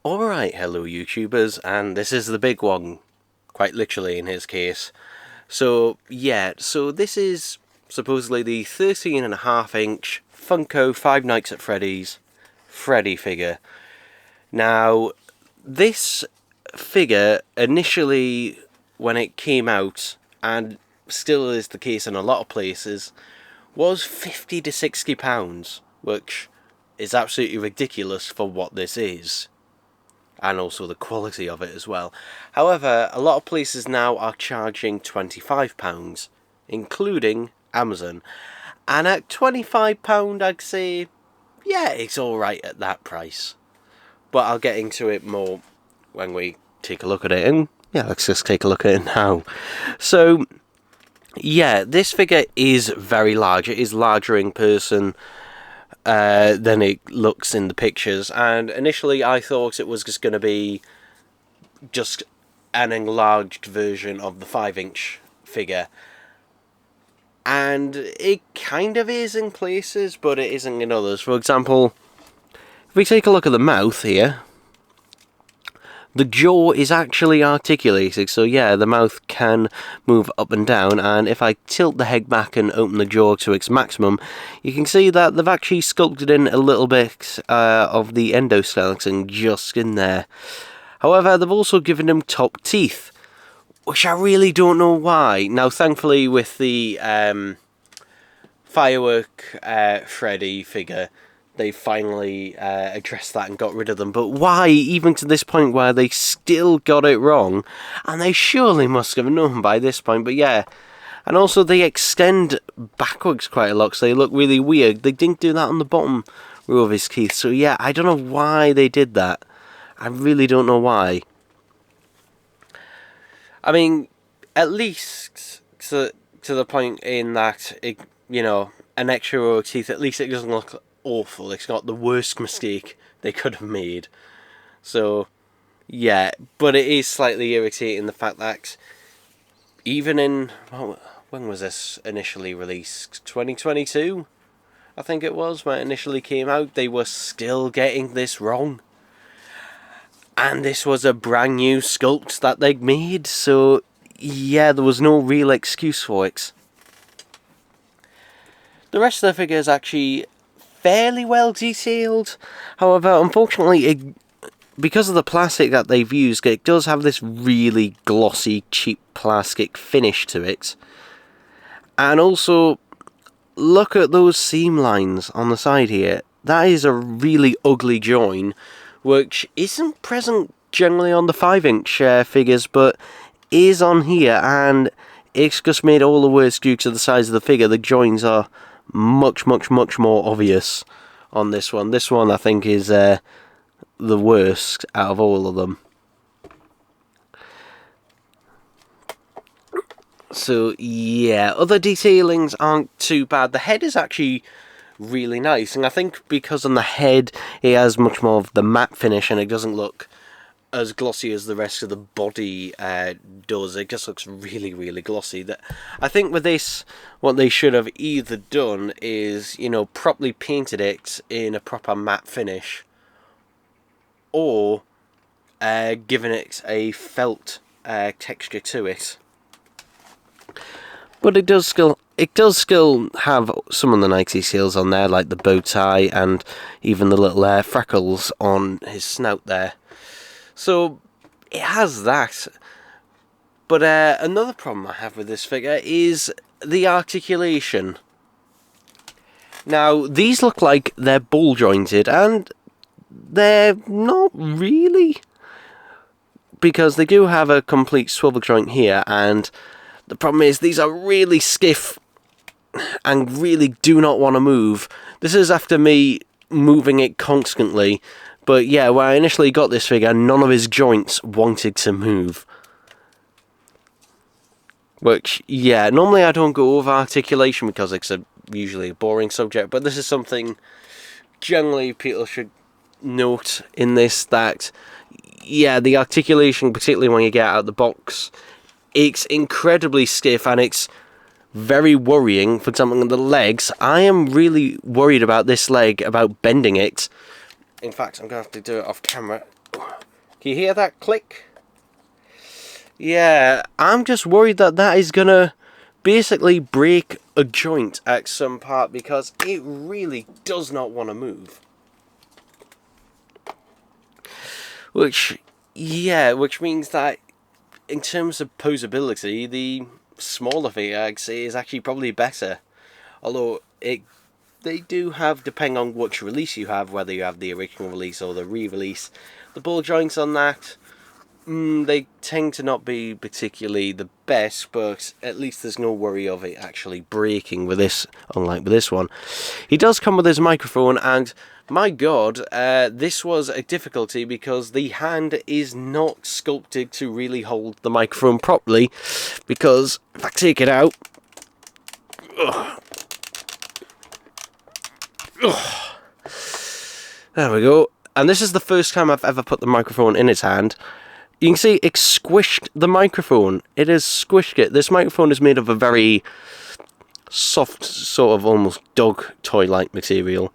Alright, hello YouTubers, and this is the big one, quite literally in his case. So this is supposedly the 13.5-inch Funko Five Nights at Freddy's Freddy figure. Now, this figure initially, when it came out, and still is the case in a lot of places, was £50 to £60, which is absolutely ridiculous for what this is. And also the quality of it as well. However, a lot of places now are charging £25, including Amazon. And at £25, I'd say, yeah, it's alright at that price. But I'll get into it more when we take a look at it. And yeah, let's just take a look at it now. So, yeah, this figure is very large. It is larger in person than it looks in the pictures, and initially I thought it was just going to be just an enlarged version of the 5-inch figure, and it kind of is in places, but it isn't in others. For example, if we take a look at the mouth here, the jaw is actually articulated, so yeah, the mouth can move up and down, and if I tilt the head back and open the jaw to its maximum, you can see that they've actually sculpted in a little bit of the endoskeleton just in there. However, they've also given him top teeth, which I really don't know why. Now, thankfully, with the firework Freddy figure, they finally addressed that and got rid of them. But why, even to this point where they still got it wrong? And they surely must have known by this point, but yeah. And also they extend backwards quite a lot, so they look really weird. They didn't do that on the bottom row of his teeth, so yeah, I don't know why they did that. I really don't know why. I mean, at least to the point in that, it, you know, an extra row of teeth, at least it doesn't look awful. It's not the worst mistake they could have made. So yeah, but it is slightly irritating the fact that even in, when was this initially released? 2022, I think it was, when it initially came out, they were still getting this wrong. And this was a brand new sculpt that they made, so yeah, there was no real excuse for it. The rest of the figure is actually fairly well detailed. However, unfortunately, because of the plastic that they've used, it does have this really glossy, cheap plastic finish to it. And also, look at those seam lines on the side here. That is a really ugly join, which isn't present generally on the 5-inch figures, but is on here, and it's just made all the worse due to the size of the figure. The joins are much more obvious on this one. This one, I think, is the worst out of all of them. So yeah, other detailings aren't too bad. The head is actually really nice, and I think because on the head it has much more of the matte finish and it doesn't look as glossy as the rest of the body does. It just looks really glossy. That I think with this, what they should have either done is, you know, properly painted it in a proper matte finish, or given it a felt texture to it. But it does still have some of the nice details on there, like the bow tie and even the little freckles on his snout there. So it has that. But another problem I have with this figure is the articulation. Now, these look like they're ball jointed, and they're not really, because they do have a complete swivel joint here, and the problem is these are really stiff and really do not want to move. This is after me moving it constantly. But yeah, when I initially got this figure, none of his joints wanted to move. Which, yeah, normally I don't go over articulation because it's usually a boring subject, but this is something generally people should note in this, that, yeah, the articulation, particularly when you get out of the box, it's incredibly stiff, and it's very worrying. For example, the legs, I am really worried about this leg, about bending it. In fact, I'm going to have to do it off camera. Can you hear that click? Yeah, I'm just worried that that is gonna basically break a joint at some part, because it really does not want to move. Which means that in terms of posability, the smaller VX is actually probably better. Although they do have, depending on which release you have, whether you have the original release or the re-release, the ball joints on that, they tend to not be particularly the best, but at least there's no worry of it actually breaking with this, unlike with this one. He does come with his microphone, and my god, this was a difficulty because the hand is not sculpted to really hold the microphone properly, because if I take it out, there we go, and this is the first time I've ever put the microphone in its hand. You can see it squished the microphone. It has squished it. This microphone is made of a very soft, sort of almost dog toy-like material.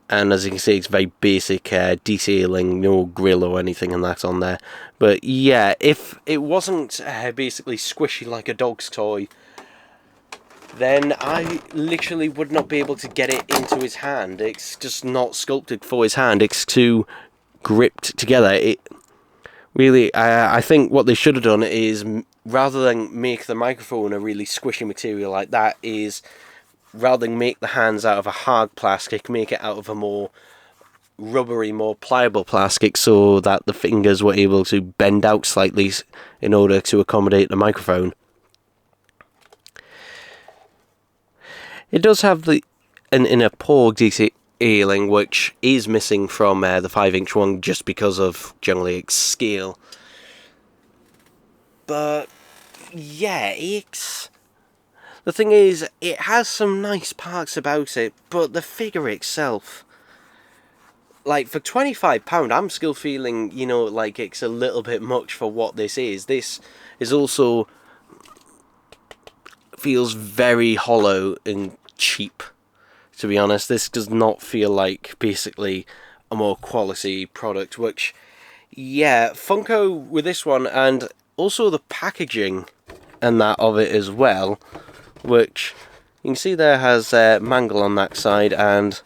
And as you can see, it's very basic detailing, no grill or anything and that on there. But yeah, if it wasn't basically squishy like a dog's toy, then I literally would not be able to get it into his hand. It's just not sculpted for his hand. It's too gripped together. Really, I think what they should have done is, rather than make the microphone a really squishy material like that, is rather than make the hands out of a hard plastic, make it out of a more rubbery, more pliable plastic, so that the fingers were able to bend out slightly in order to accommodate the microphone. It does have an inner pore detailing, which is missing from the 5-inch one just because of generally its scale. But yeah, the thing is, it has some nice parts about it, but the figure itself, like, for £25, I'm still feeling, you know, like it's a little bit much for what this is. This is also feels very hollow and cheap. To be honest, this does not feel like basically a more quality product, which, yeah, Funko with this one, and also the packaging and that of it as well, which you can see there has Mangle on that side, and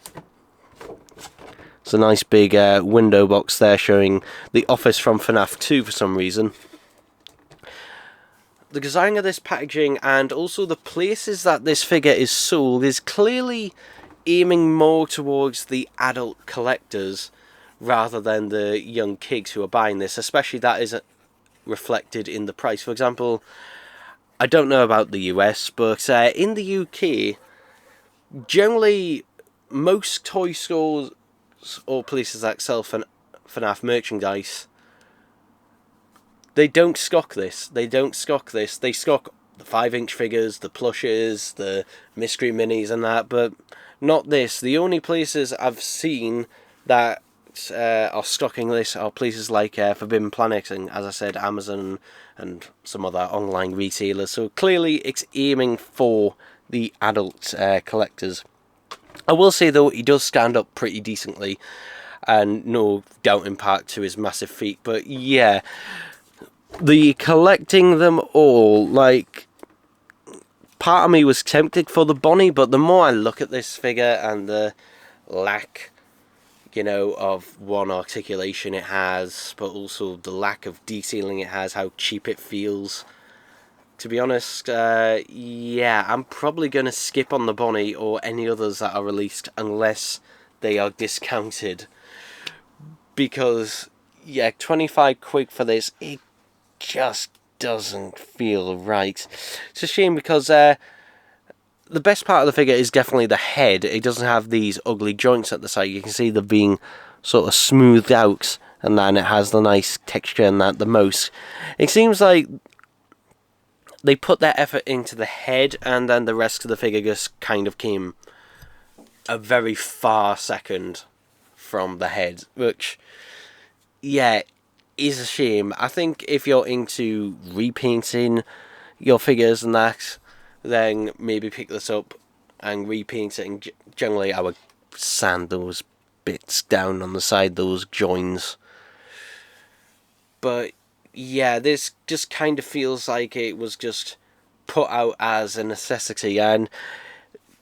it's a nice big window box there showing the office from FNAF 2 for some reason. The design of this packaging and also the places that this figure is sold is clearly aiming more towards the adult collectors rather than the young kids who are buying this, especially that is reflected in the price. For example, I don't know about the US, but in the UK, generally most toy stores or places that sell FNAF merchandise, they don't stock this. They stock the 5-inch figures, the plushes, the mystery minis and that, but not this. The only places I've seen that are stocking this are places like Forbidden Planet and, as I said, Amazon and some other online retailers. So clearly it's aiming for the adult collectors. I will say though, he does stand up pretty decently, and no doubt in part to his massive feet. But yeah, the collecting them all, like, part of me was tempted for the Bonnie, but the more I look at this figure and the lack, you know, of one articulation it has, but also the lack of detailing it has, how cheap it feels, to be honest, yeah, I'm probably going to skip on the Bonnie or any others that are released unless they are discounted, because, yeah, 25 quid for this, it just doesn't feel right. It's a shame because the best part of the figure is definitely the head. It doesn't have these ugly joints at the side. You can see them being sort of smoothed out, and then it has the nice texture and that the most. It seems like they put their effort into the head, and then the rest of the figure just kind of came a very far second from the head, which, yeah, is a shame. I think if you're into repainting your figures and that, then maybe pick this up and repaint it. And generally I would sand those bits down on the side, those joins. But yeah, this just kind of feels like it was just put out as a necessity, and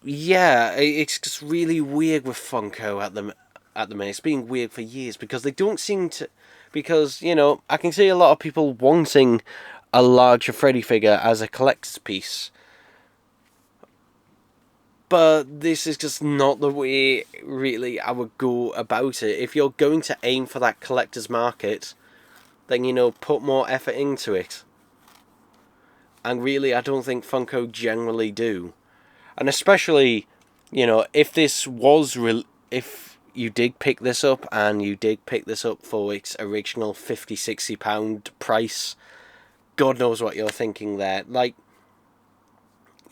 yeah, it's just really weird with Funko at the minute. It's been weird for years because they don't seem to. Because, you know, I can see a lot of people wanting a larger Freddy figure as a collector's piece. But this is just not the way, really, I would go about it. If you're going to aim for that collector's market, then, you know, put more effort into it. And really, I don't think Funko generally do. And especially, you know, if this was if you did pick this up and you did pick this up for its original £50-60 price, God knows what you're thinking there. Like,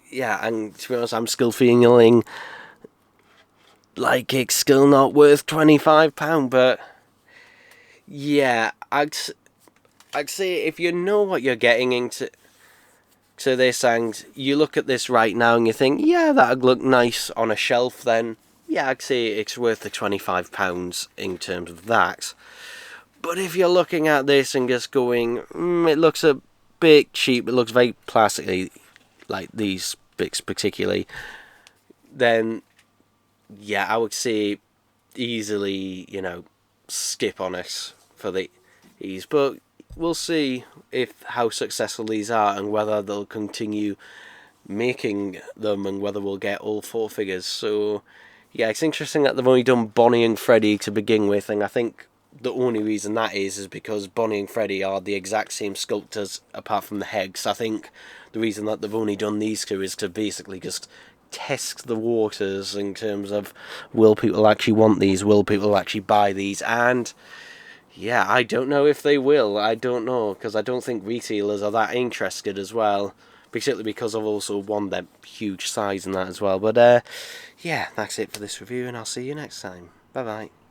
yeah, and to be honest, I'm still feeling like it's still not worth £25, but yeah, I'd say if you know what you're getting into to this, and you look at this right now and you think, yeah, that'd look nice on a shelf, then yeah, I'd say it's worth the £25 in terms of that. But if you're looking at this and just going, it looks a bit cheap, it looks very plasticky, like these bits particularly, then yeah, I would say easily, you know, skip on it for these. But we'll see if how successful these are and whether they'll continue making them and whether we'll get all 4 figures. So yeah, it's interesting that they've only done Bonnie and Freddy to begin with, and I think the only reason that is because Bonnie and Freddy are the exact same sculptors apart from the heads. I think the reason that they've only done these 2 is to basically just test the waters in terms of, will people actually want these, will people actually buy these, and yeah, I don't know if they will. I don't know, because I don't think retailers are that interested as well, particularly because I've also won their huge size and that as well. But yeah, that's it for this review, and I'll see you next time. Bye bye.